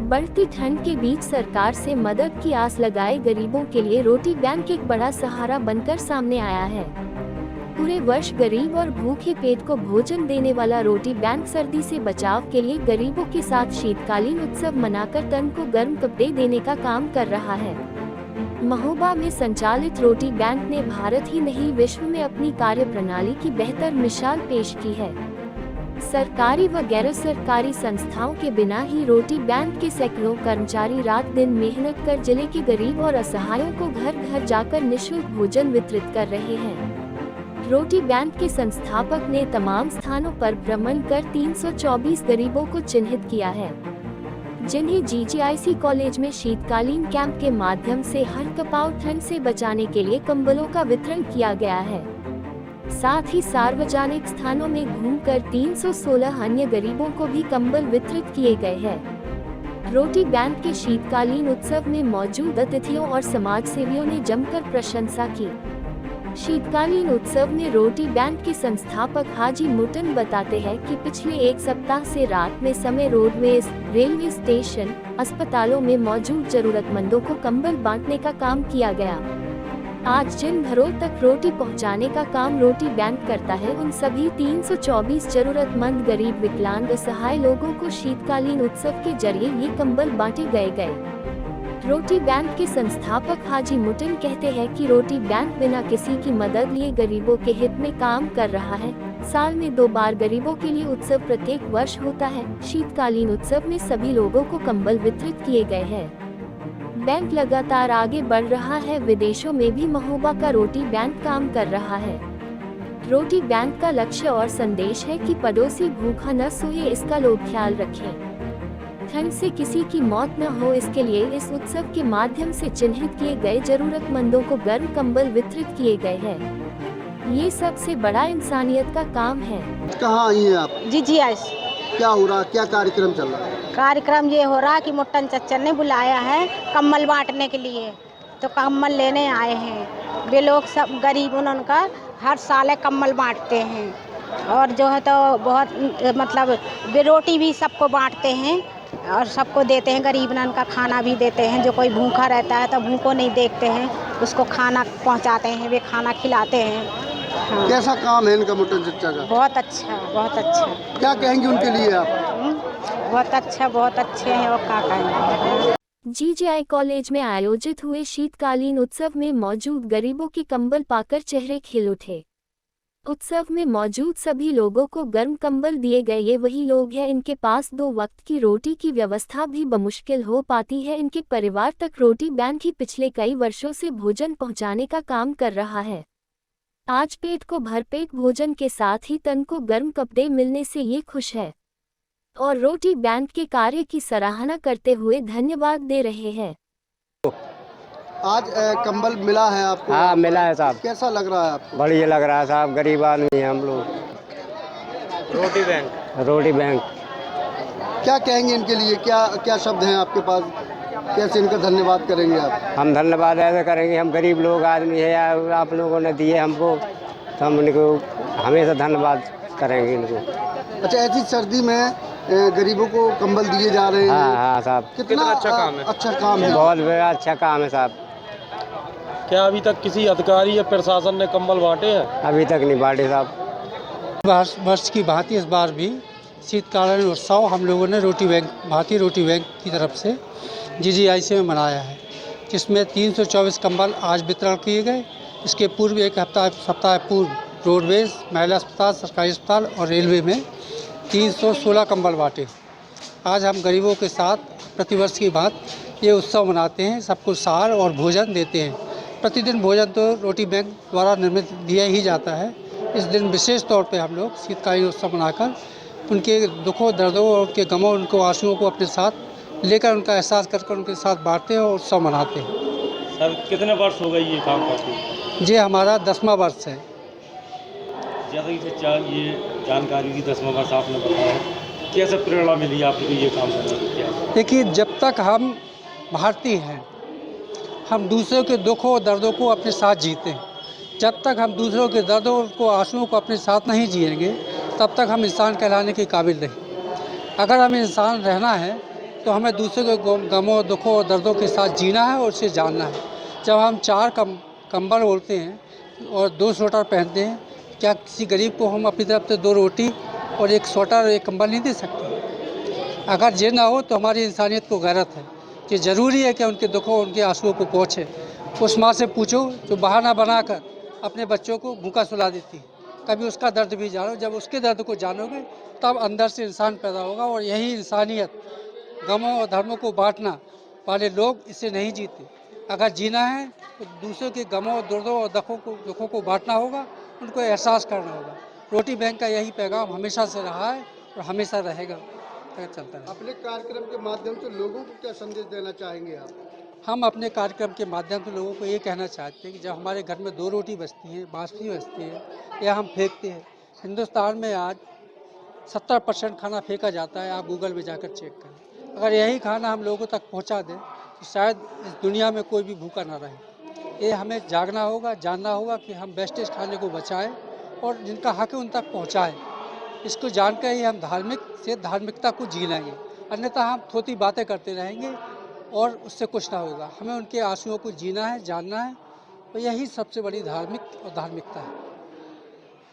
बढ़ती ठंड के बीच सरकार से मदद की आस लगाए गरीबों के लिए रोटी बैंक एक बड़ा सहारा बनकर सामने आया है। पूरे वर्ष गरीब और भूखे पेट को भोजन देने वाला रोटी बैंक सर्दी से बचाव के लिए गरीबों के साथ शीतकालीन उत्सव मनाकर तन को गर्म कपड़े देने का काम कर रहा है। महोबा में संचालित रोटी बैंक ने भारत ही नहीं विश्व में अपनी कार्यप्रणाली की बेहतर मिसाल पेश की है। सरकारी व गैर सरकारी संस्थाओं के बिना ही रोटी बैंक के सैकड़ों कर्मचारी रात दिन मेहनत कर जिले के गरीब और असहायों को घर घर जाकर निःशुल्क भोजन वितरित कर रहे हैं। रोटी बैंक के संस्थापक ने तमाम स्थानों पर भ्रमण कर 324 गरीबों को चिन्हित किया है, जिन्हें जीजीआईसी कॉलेज में शीतकालीन कैंप के माध्यम से हर कपाव ठंड से बचाने के लिए कंबलों का वितरण किया गया है। साथ ही सार्वजनिक स्थानों में घूमकर 316 अन्य गरीबों को भी कंबल वितरित किए गए हैं। रोटी बैंक के शीतकालीन उत्सव में मौजूद अतिथियों और समाज सेवियों ने जमकर प्रशंसा की। शीतकालीन उत्सव में रोटी बैंक के संस्थापक हाजी मुटन बताते हैं कि पिछले एक सप्ताह से रात में समय रोडवेज, रेलवे स्टेशन, अस्पतालों में मौजूद जरूरतमंदों को कंबल बांटने का काम किया गया। आज जिन घरों तक रोटी पहुंचाने का काम रोटी बैंक करता है, उन सभी 324 जरूरतमंद गरीब विकलांग असहाय लोगों को शीतकालीन उत्सव के जरिए ये कंबल बांटे गए। रोटी बैंक के संस्थापक हाजी मुटन कहते हैं कि रोटी बैंक बिना किसी की मदद लिए गरीबों के हित में काम कर रहा है। साल में 2 बार गरीबों के लिए उत्सव प्रत्येक वर्ष होता है। शीतकालीन उत्सव में सभी लोगों को कंबल वितरित किए गए हैं। बैंक लगातार आगे बढ़ रहा है। विदेशों में भी महोबा का रोटी बैंक काम कर रहा है। रोटी बैंक का लक्ष्य और संदेश है कि पड़ोसी भूखा न सोए, इसका लोग ख्याल रखें। ठंड से किसी की मौत न हो, इसके लिए इस उत्सव के माध्यम से चिन्हित किए गए जरूरतमंदों को गर्म कंबल वितरित किए गए हैं। ये सबसे बड़ा इंसानियत का काम है। कहाँ आई हैं आप? जीजीआईसी। क्या हो रहा, क्या कार्यक्रम चल रहा है? कार्यक्रम ये हो रहा कि मुट्टन चच्चर ने बुलाया है कम्बल बांटने के लिए, तो कम्बल लेने आए हैं। वे लोग सब गरीब, उनका हर साल कम्बल बांटते हैं और जो है तो बहुत मतलब वे रोटी भी सबको बांटते हैं और सबको देते हैं। गरीब नन का खाना भी देते हैं। जो कोई भूखा रहता है तो भूखों नहीं देखते हैं, उसको खाना पहुंचाते हैं, वे खाना खिलाते हैं। हाँ। कैसा काम है इनका मुट्टन चच्चा का? बहुत अच्छा, बहुत अच्छा। क्या कहेंगे उनके लिए आप? बहुत अच्छा, बहुत अच्छे हैं और क्या कहेंगे। जीजीआई कॉलेज में आयोजित हुए शीतकालीन उत्सव में मौजूद गरीबों के कंबल पाकर चेहरे खिल उठे। उत्सव में मौजूद सभी लोगों को गर्म कंबल दिए गए। ये वही लोग हैं इनके पास 2 वक्त की रोटी की व्यवस्था भी बमुश्किल हो पाती है। इनके परिवार तक रोटी बैंक ही पिछले कई वर्षों से भोजन पहुंचाने का काम कर रहा है। आज पेट को भरपेट भोजन के साथ ही तन को गर्म कपड़े मिलने से ये खुश है और रोटी बैंक के कार्य की सराहना करते हुए धन्यवाद दे रहे हैं। आज कंबल मिला है आपको? हाँ, मिला है साहब। कैसा लग रहा है आपको? बढ़िया लग रहा है साहब, गरीब आदमी है हम लोग। रोटी बैंक। क्या कहेंगे इनके लिए? क्या शब्द हैं आपके पास? कैसे इनका धन्यवाद करेंगे आप? हम धन्यवाद ऐसे करेंगे, हम गरीब लोग आदमी है यार, आप लोगों ने दिए हमको, तो हम इनको हमेशा धन्यवाद करेंगे इनको। अच्छा, ऐसी सर्दी में गरीबों को कंबल दिए जा रहे हैं। हाँ साहब, कितना अच्छा काम है। अच्छा काम है, बहुत बड़ा अच्छा काम है साहब। क्या अभी तक किसी अधिकारी या प्रशासन ने कंबल बांटे हैं? अभी तक नहीं बांटे साहब। वर्ष की भांति इस बार भी शीतकालीन उत्सव हम लोगों ने भारतीय रोटी बैंक की तरफ से जीजीआईसी में मनाया है, जिसमें 324 कंबल आज वितरण किए गए। इसके पूर्व एक सप्ताह पूर्व रोडवेज, महिला अस्पताल, सरकारी अस्पताल और रेलवे में 316 कंबल बांटे। आज हम गरीबों के साथ प्रतिवर्ष की बात ये उत्सव मनाते हैं, सबको सहार और भोजन देते हैं। प्रतिदिन भोजन तो रोटी बैंक द्वारा निर्मित दिया ही जाता है। इस दिन विशेष तौर पे हम लोग शीतकालीन उत्सव मनाकर उनके दुखों, दर्दों और उनके गमों, उनको आंसुओं को अपने साथ लेकर उनका एहसास कर उनके साथ बांटते हैं और उत्सव मनाते हैं। सर, कितने वर्ष हो गए ये काम करते? ये हमारा 10वां वर्ष है। जैसा कि ये जानकारी की 10वां वर्ष आपने बताया, कैसे प्रेरणा मिली आपको ये काम करने की? देखिए, जब तक हम भारतीय हैं, हम दूसरों के दुखों और दर्दों को अपने साथ जीते हैं। जब तक हम दूसरों के दर्दों को, आंसुओं को अपने साथ नहीं जिएंगे, तब तक हम इंसान कहलाने के काबिल नहीं। अगर हमें इंसान रहना है तो हमें दूसरे के गमों दुखों और दर्दों के साथ जीना है और उसे जानना है। जब हम 4 कंबल ओढ़ते हैं और 2 स्वेटर पहनते हैं, क्या किसी गरीब को हम अपनी तरफ से 2 रोटी और 1 स्वेटर और 1 कंबल नहीं दे सकते? अगर ये ना हो तो हमारी इंसानियत को गैरत है कि ज़रूरी है कि उनके दुखों उनके आंसुओं को पहुँचे। उस माँ से पूछो जो बहाना बनाकर अपने बच्चों को भूखा सुला देती है, कभी उसका दर्द भी जानो। जब उसके दर्द को जानोगे तब अंदर से इंसान पैदा होगा। और यही इंसानियत, गमों और धर्मों को बांटना वाले लोग इससे नहीं जीते। अगर जीना है तो दूसरों के गमों और दर्दों और दुखों को बांटना होगा, उनको एहसास करना होगा। रोटी बैंक का यही पैगाम हमेशा से रहा है और हमेशा रहेगा, चलता है। अपने कार्यक्रम के माध्यम से लोगों को क्या संदेश देना चाहेंगे आप? हम अपने कार्यक्रम के माध्यम से लोगों को ये कहना चाहते हैं कि जब हमारे घर में 2 रोटी बचती हैं, बासी बचती है या हम फेंकते हैं। हिंदुस्तान में आज 70% खाना फेंका जाता है, आप गूगल में जाकर चेक करें। अगर यही खाना हम लोगों तक पहुंचा दें तो शायद इस दुनिया में कोई भी भूखा ना रहे। ये हमें जागना होगा, जानना होगा कि हम वेस्टेज खाने को बचाएं और जिनका हक है उन तक पहुँचाएँ। इसको जानकर ही हम धार्मिकता को जी लेंगे, अन्यथा हम थोड़ी बातें करते रहेंगे और उससे कुछ ना होगा। हमें उनके आंसुओं को जीना है, जानना है, और यही सबसे बड़ी धार्मिकता है।